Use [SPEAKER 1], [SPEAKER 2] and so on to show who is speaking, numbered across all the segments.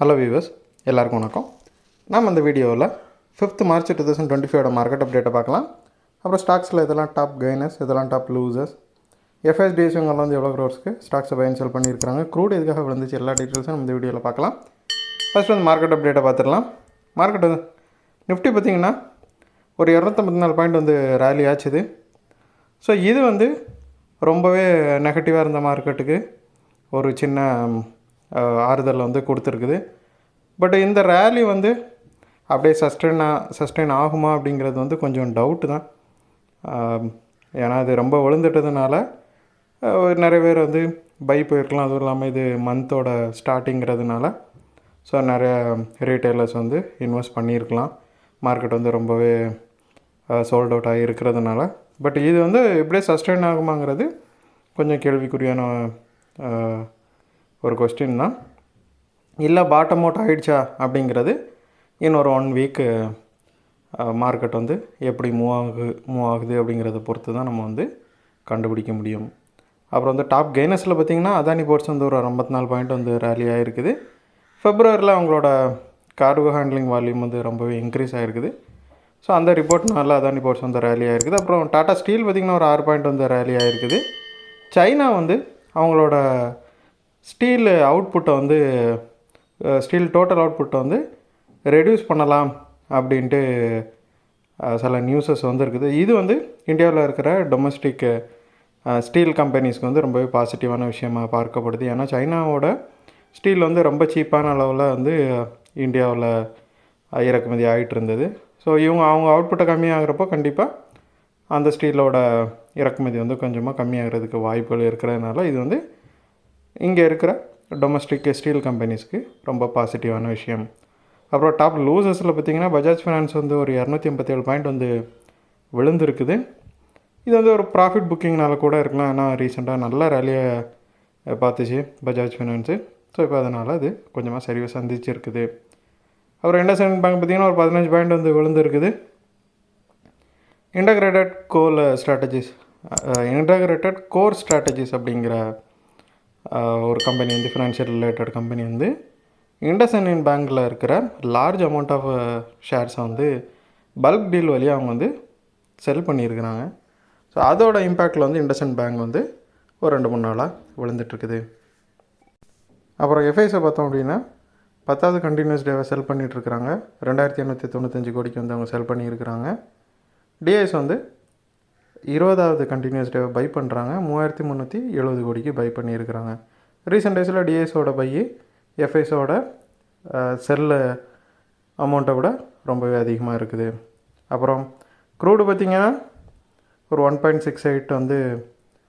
[SPEAKER 1] Hello viewers, எல்லாருக்கும் வணக்கம். நாம் இந்த வீடியோவில் 5th March 2025 மார்க்கெட் அப்டேட்டை பார்க்கலாம். அப்புறம் ஸ்டாக்ஸில் இதெல்லாம் டாப் கெய்னர்ஸ், இதெல்லாம் டாப் லூசர்ஸ், எஃப்எஸ்டிஎஸ்ங்கெல்லாம் வந்து எவ்வளோ க்ரோர்ஸ்க்கு ஸ்டாக்ஸை பை அண்ட் செல் பண்ணியிருக்காங்க, க்ரூட் எதுக்காக விழுந்துச்சு, எல்லா டீட்டெயில்ஸும் இந்த வீடியோவில் பார்க்கலாம். ஃபஸ்ட் வந்து மார்க்கெட் அப்டேட்டை பார்த்துடலாம். மார்க்கெட் நிஃப்டி பார்த்திங்கன்னா ஒரு 254 பாயிண்ட் வந்து ரேலி ஆச்சுது. ஸோ இது வந்து ரொம்பவே நெகட்டிவாக இருந்த மார்க்கெட்டுக்கு ஒரு சின்ன ஆறுதல் வந்து கொடுத்துருக்குது. பட் இந்த ரேலி வந்து அப்படியே சஸ்டெயின் ஆகுமா அப்படிங்கிறது வந்து கொஞ்சம் டவுட்டு தான். ஏன்னா இது ரொம்ப விழுந்துட்டதுனால நிறைய பேர் வந்து பை போயிருக்கலாம். அதுவும் இல்லாமல் இது மந்தோட ஸ்டார்டிங்கிறதுனால ஸோ நிறைய ரீட்டைலர்ஸ் வந்து இன்வெஸ்ட் பண்ணியிருக்கலாம். மார்க்கெட் வந்து ரொம்பவே சோல்ட் அவுட் ஆகி இருக்கிறதுனால. பட் இது வந்து எப்படியே சஸ்டெயின் ஆகுமாங்கிறது கொஞ்சம் கேள்விக்குறியான ஒரு கொஸ்டின் தான். இல்லை பாட்டம் அவுட் ஆகிடுச்சா அப்படிங்கிறது இன்னொரு 1 வீக் மார்க்கெட் வந்து எப்படி மூவ் ஆகுது அப்படிங்கிறத பொறுத்து தான் நம்ம வந்து கண்டுபிடிக்க முடியும். அப்புறம் வந்து டாப் கெய்னர்ஸில் பார்த்திங்கன்னா அதானி போர்ட்ஸ் வந்து ஒரு 54 பாயிண்ட் வந்து ரேலி ஆகிருக்குது. ஃபெப்ரவரியில் அவங்களோட கார்கோ ஹேண்ட்லிங் வால்யூம் வந்து ரொம்பவே இன்க்ரீஸ் ஆகிருக்குது. ஸோ அந்த ரிப்போர்ட்னால அதானி போர்ட்ஸ் வந்து ரேலி ஆகிருக்குது. அப்புறம் டாடா ஸ்டீல் பார்த்திங்கன்னா ஒரு 6 பாயிண்ட் வந்து ரேலி ஆகிருக்குது. சைனா வந்து அவங்களோட ஸ்டீல் அவுட்புட்டை வந்து ஸ்டீல் டோட்டல் அவுட்புட்டை வந்து ரெடியூஸ் பண்ணலாம் அப்படின்ட்டு சில நியூஸஸ் வந்து இருக்குது. இது வந்து இந்தியாவில் இருக்கிற டொமஸ்டிக் ஸ்டீல் கம்பெனிஸ்க்கு வந்து ரொம்பவே பாசிட்டிவான விஷயமாக பார்க்கப்படுது. ஏன்னா சைனாவோட ஸ்டீல் வந்து ரொம்ப சீப்பான அளவில் வந்து இந்தியாவில் இறக்குமதி ஆகிட்டு இருந்தது. ஸோ அவங்க அவுட்புட்டை கம்மியாகிறப்போ கண்டிப்பாக அந்த ஸ்டீலோட இறக்குமதி வந்து கொஞ்சமாக கம்மியாகிறதுக்கு வாய்ப்புகள் இருக்கிறதுனால இது வந்து இங்கே இருக்கிற டொமஸ்டிக் ஸ்டீல் கம்பெனிஸ்க்கு ரொம்ப பாசிட்டிவான விஷயம். அப்புறம் டாப் லூசர்ஸில் பார்த்திங்கன்னா பஜாஜ் ஃபினான்ஸ் வந்து ஒரு 287 பாயிண்ட் வந்து விழுந்துருக்குது. இது வந்து ஒரு ப்ராஃபிட் புக்கிங்னால கூட இருக்கலாம். ஏன்னா ரீசெண்டாக நல்ல ரேலியை பார்த்துச்சு பஜாஜ் ஃபினான்ஸு. ஸோ இப்போ அதனால் அது கொஞ்சமாக சரிவாக சந்திச்சிருக்குது. அப்புறம் இண்டஸ்இண்ட் பேங்க் பார்த்திங்கன்னா ஒரு 15 பாயிண்ட் வந்து விழுந்துருக்குது. இன்டகிரேட்டட் கோர் ஸ்ட்ராட்டஜிஸ் அப்படிங்கிற ஒரு கம்பெனி வந்து ஃபினான்ஷியல் ரிலேட்டட் கம்பெனி வந்து இண்டஸ்இண்ட் பேங்க்கில் இருக்கிற லார்ஜ் அமௌண்ட் ஆஃப் ஷேர்ஸை வந்து பல்க் டீல் வழியாக அவங்க வந்து செல் பண்ணியிருக்கிறாங்க. ஸோ அதோட இம்பேக்டில் வந்து இண்டஸ்இண்ட் பேங்க் வந்து ஒரு 2-3 நாளாக விழுந்துட்டுருக்குது. அப்புறம் எஃப்ஐஸை பார்த்தோம் அப்படின்னா 10வது கண்டினியூஸ் டேவை செல் பண்ணிகிட்ருக்குறாங்க. 2895 கோடிக்கு வந்து அவங்க செல் பண்ணியிருக்கிறாங்க. டிஐஎஸ் வந்து 20வது கண்டினியூஸ் டேவை பை பண்ணுறாங்க. 3370 கோடிக்கு பை பண்ணியிருக்கிறாங்க. ரீசெண்ட் டேஸில் டிஐஎஸோட பை எஃப்ஐஸோட செல்லு அமௌண்ட்டை விட ரொம்பவே அதிகமாக இருக்குது. அப்புறம் க்ரூடு பார்த்திங்கன்னா ஒரு 1.68 வந்து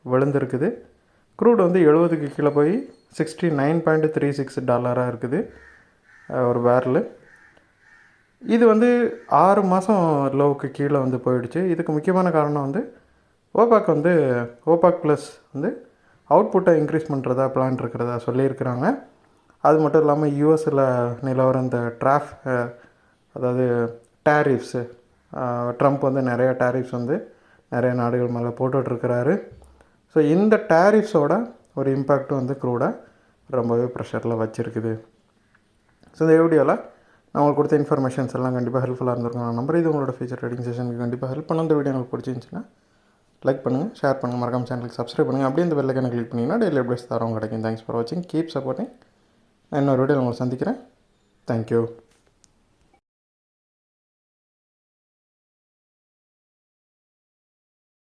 [SPEAKER 1] விழுந்துருக்குது. க்ரூடு வந்து 70க்கு கீழே போய் $69.36 இருக்குது ஒரு பேரலு. இது வந்து 6 மாதம் லோவுக்கு கீழே வந்து போயிடுச்சு. இதுக்கு முக்கியமான காரணம் வந்து ஓபாக் ப்ளஸ் வந்து அவுட்புட்டை இன்க்ரீஸ் பண்ணுறதா பிளான் இருக்கிறதா சொல்லியிருக்கிறாங்க. அது மட்டும் இல்லாமல் யூஎஸில் நிலவர இந்த அதாவது டேரிஃப்ஸு, ட்ரம்ப் வந்து நிறையா டேரிஃப்ஸ் வந்து நிறைய நாடுகள் மேலே போட்டுட்ருக்கிறாரு. ஸோ இந்த டேரிஃப்ஸோட ஒரு இம்பேக்ட் வந்து க்ரூடாக ரொம்பவே ப்ரெஷரில் வச்சுருக்குது. ஸோ இந்த வீடியோவில் நான் உங்களுக்கு கொடுத்த இன்ஃபர்மேஷன்ஸ் எல்லாம் கண்டிப்பாக ஹெல்ப்ஃபுல்லாக இருந்திருக்கும். நான் நம்பர் இது உங்களோட ஃபியூச்சர் ட்ரேடிங் செஷனுக்கு கண்டிப்பாக ஹெல்ப் பண்ண. இந்த வீடியோ உங்களுக்கு பிடிச்சிருந்துச்சுன்னா லைக் பண்ணுங்கள், ஷேர் பண்ணுங்கள், மறக்காம சேனலுக்கு சப்ஸ்கிரைப் பண்ணுங்கள். அப்படியே இந்த பெல் ஐகானை கிளிக் பண்ணிங்கன்னா டெய்லி அப்டேட்ஸ் தரவும் கிடைக்கும். தேங்க்ஸ் ஃபார் வாட்சிங், கீப் சப்போர்ட்டிங். நான் இன்னொரு வீடியோ உங்களை சந்திக்கிறேன். தேங்க்யூ.